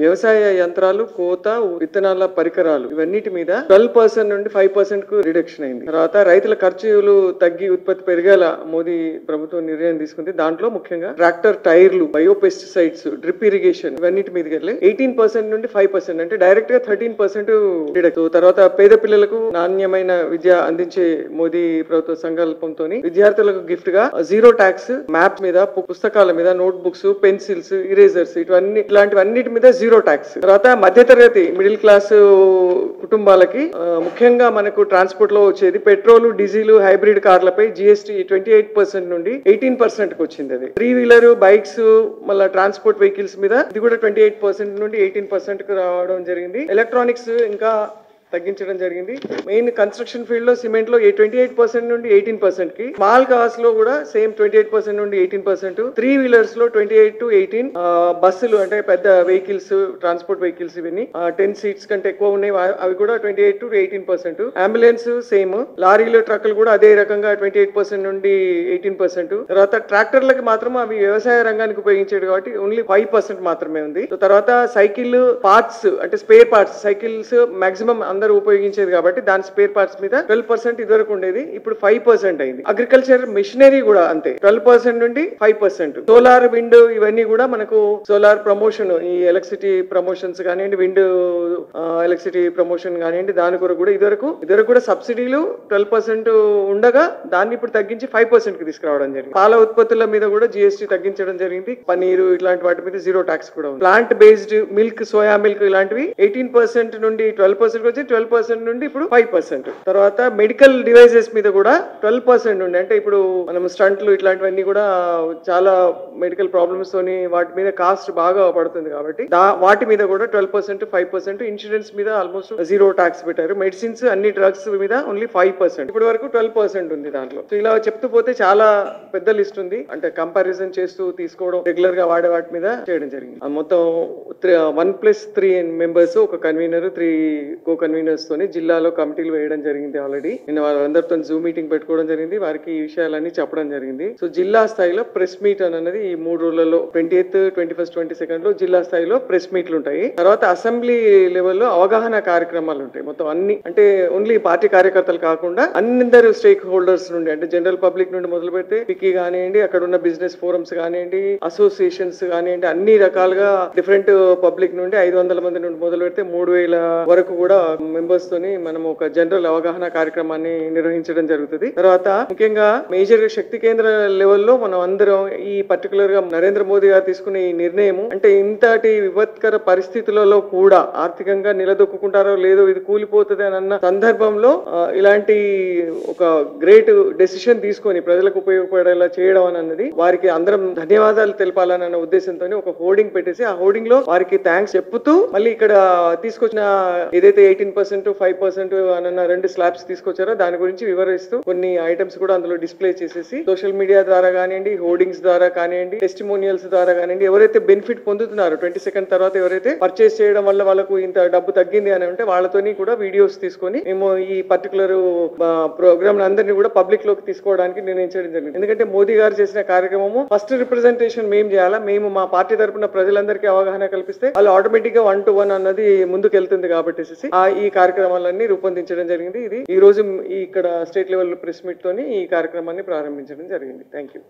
వ్యవసాయ యంత్రాలు, కోత, విత్తనాల పరికరాలు ఇవన్నిటి మీద 12% నుండి 5% కు రిడక్షన్ అయింది. తర్వాత రైతుల ఖర్చులు తగ్గి ఉత్పత్తి పెరిగేలా మోదీ ప్రభుత్వం నిర్ణయం తీసుకుంది. దాంట్లో ముఖ్యంగా ట్రాక్టర్ టైర్లు, బయోపెస్టిసైడ్స్, డ్రిప్ ఇరిగేషన్ ఇవన్నిటి మీదకి వెళ్ళి 18% నుండి 5% అంటే డైరెక్ట్ గా 13% రిడక్ట్. తర్వాత పేద పిల్లలకు నాణ్యమైన విద్య అందించే మోదీ ప్రభుత్వ సంకల్పంతో విద్యార్థులకు గిఫ్ట్ గా జీరో ట్యాక్స్, మ్యాప్ మీద, పుస్తకాల మీద, నోట్ బుక్స్, పెన్సిల్స్, ఇరేజర్స్ ఇట్లాంటివన్నిటి మీద జీరో ట్యాక్స్. తర్వాత మధ్యతరగతి మిడిల్ క్లాస్ కుటుంబాలకి ముఖ్యంగా మనకు ట్రాన్స్పోర్ట్ లో వచ్చేది పెట్రోల్, డీజిల్, హైబ్రిడ్ కార్లపై GST 28% నుండి 18% కి వచ్చింది. అది 3 వీలర్ బైక్స్, మళ్ళీ ట్రాన్స్పోర్ట్ వెహికల్స్ మీద ఇది కూడా 28% నుండి 18% కు రావడం జరిగింది. ఎలక్ట్రానిక్స్ ఇంకా తగ్గించడం జరిగింది. మెయిన్ కన్స్ట్రక్షన్ ఫీల్డ్ లో సిమెంట్ లో 28% నుండి 18% కి, స్మాల్ కార్స్ లో కూడా సేమ్ 28% నుండి 18%, 3 వీలర్స్ లో 28 to 18, బస్సులు అంటే పెద్ద వెహికల్స్, ట్రాన్స్పోర్ట్ వెహికల్స్ ఇవన్నీ 10 సీట్స్ కంటే ఎక్కువ ఉన్నాయి, అవి కూడా 28 to 18%. అంబులెన్స్ సేమ్, లారీలు, ట్రక్కులు కూడా అదే రకంగా 28% నుండి 18%. తర్వాత ట్రాక్టర్లకి మాత్రం అవి వ్యవసాయ రంగానికి ఉపయోగించేది కాబట్టి ఓన్లీ 5% మాత్రమే ఉంది. తర్వాత సైకిల్ పార్ట్స్ అంటే స్పేర్ పార్ట్స్, సైకిల్స్ మాక్సిమం అందరూ ఉపయోగించేది కాబట్టి దాని స్పేర్ పార్ట్స్ మీద 12% ఇదివరకు ఉండేది, ఇప్పుడు 5% అయింది. అగ్రికల్చర్ మిషనరీ కూడా అంతే, 12% నుండి 5%. సోలార్, విండ్ ఇవన్నీ కూడా మనకు సోలార్ ప్రమోషన్, ఈ ఎలక్ట్రిసిటీ ప్రమోషన్స్ కానివ్వండి, విండ్ ఎలక్ట్రిసిటీ ప్రమోషన్ కానివ్వండి, దాని కొరకు కూడా ఇదివరకు కూడా సబ్సిడీలు 12% ఉండగా దాన్ని ఇప్పుడు తగ్గించి 5% కి తీసుకురావడం జరిగింది. పాల ఉత్పత్తుల మీద కూడా GST తగ్గించడం జరిగింది. పనీరు ఇట్లాంటి వాటి మీద జీరో ట్యాక్స్ కూడా ఉంది. Plant based milk, soya milk ఇలాంటివి 18% నుండి 12% వచ్చి 12% నుండి ఇప్పుడు 5%. తర్వాత మెడికల్ డివైజెస్ మీద కూడా 12% ఉండే, అంటే ఇప్పుడు మనం స్టంట్లు ఇట్లాంటివన్నీ కూడా చాలా మెడికల్ ప్రాబ్లమ్స్ తోని వాటి మీద కాస్ట్ బాగా పడుతుంది కాబట్టి వాటి మీద కూడా 12%, 5%. ఇన్సూరెన్స్ మీద ఆల్మోస్ట్ జీరో ట్యాక్స్ పెట్టారు. మెడిసిన్స్, అన్ని డ్రగ్స్ మీద ఓన్లీ 5%. ఇప్పటి వరకు 12% ఉంది దాంట్లో. సో ఇలా చెప్తూ పోతే చాలా పెద్ద లిస్ట్ ఉంది. అంటే కంపారిజన్ చేస్తూ తీసుకోవడం, రెగ్యులర్ గా వాడే వాటి మీద చేయడం జరిగింది. మొత్తం 1+3 మెంబర్స్, ఒక కన్వీనర్, 3 కో కన్వీనర్స్ తోని జిల్లాలో కమిటీలు వేయడం జరిగింది. ఆల్రెడీ నిన్న వాళ్ళందరితో జూమ్ మీటింగ్ పెట్టుకోవడం జరిగింది. వారికి ఈ విషయాలన్నీ చెప్పడం జరిగింది. సో జిల్లా స్థాయిలో ప్రెస్ మీట్ అన్నది ఈ 3 రోజులలో 20th, 21st, 22nd లో జిల్లా స్థాయిలో ప్రెస్ మీట్లు ఉంటాయి. తర్వాత అసెంబ్లీ లెవెల్లో అవగాహన కార్యక్రమాలు ఉంటాయి. మొత్తం అన్ని అంటే ఓన్లీ పార్టీ కార్యకర్తలు కాకుండా అందరూ స్టేక్ హోల్డర్స్ నుండి, అంటే జనరల్ పబ్లిక్ నుండి మొదలు పెడితే పికి కానివ్వండి, అక్కడ ఉన్న బిజినెస్ ఫోరమ్స్ కానివ్వండి, అసోసియేషన్స్ కానివ్వండి, అన్ని రకాలుగా డిఫరెంట్ పబ్లిక్ నుండి 500 మంది నుండి మొదలు పెడితే 3000 వరకు కూడా మెంబర్స్ తోని మనం ఒక జనరల్ అవగాహన కార్యక్రమాన్ని నిర్వహించడం జరుగుతుంది. తర్వాత ముఖ్యంగా మేజర్ శక్తి కేంద్ర లెవెల్లో మనం అందరం ఈ పర్టికులర్ గా నరేంద్ర మోదీ గారు తీసుకునే ఈ నిర్ణయం అంటే ఇంతటి విపత్కర పరిస్థితులలో కూడా ఆర్థికంగా నిలదొక్కుంటారో లేదో, ఇది కూలిపోతుంది అని అన్న సందర్భంలో ఇలాంటి ఒక గ్రేట్ డెసిషన్ తీసుకొని ప్రజలకు ఉపయోగపడేలా చేయడం అన్నది వారికి అందరం ధన్యవాదాలు తెలపాలన్న ఉద్దేశంతో ఒక హోర్డింగ్ పెట్టేసి ఆ హోర్డింగ్ లో వారికి థ్యాంక్స్ చెప్పుతూ మళ్ళీ ఇక్కడ తీసుకొచ్చిన ఏదైతే 18%, 5% అన్న 2 స్లాబ్స్ తీసుకొచ్చారో దాని గురించి వివరిస్తూ కొన్ని ఐటమ్స్ కూడా అందులో డిస్ప్లే చేసేసి సోషల్ మీడియా ద్వారా కానివ్వండి, హోర్డింగ్స్ ద్వారా కానివ్వండి, టెస్టిమోనియల్స్ ద్వారా కానివ్వండి, ఎవరైతే బెనిఫిట్ పొందుతున్నారో 22nd తర్వాత ఎవరైతే పర్చేస్ చేయడం వల్ల వాళ్ళకు ఇంత డబ్బు తగ్గింది అని అంటే వాళ్ళతోని కూడా వీడియోస్ తీసుకొని మేము ఈ పర్టికులర్ ప్రోగ్రామ్ అందరినీ కూడా పబ్లిక్ లోకి తీసుకోవడానికి నిర్ణయించడం జరిగింది. ఎందుకంటే మోదీ గారు చేసిన కార్యక్రమము ఫస్ట్ రిప్రజెంటేషన్ మేము చేయాలా, మేము మా పార్టీ తరపున ప్రజలందరికీ అవగాహన కల్పిస్తే వాళ్ళు ఆటోమేటిక్ గా 1-to-1 అన్నది ముందుకు వెళ్తుంది కాబట్టి ఈ కార్యక్రమాలన్నీ రూపొందించడం జరిగింది. ఇది ఈ రోజు ఇక్కడ స్టేట్ లెవెల్ ప్రెస్ మీట్ తోని ఈ కార్యక్రమాన్ని ప్రారంభించడం జరిగింది. Thank you.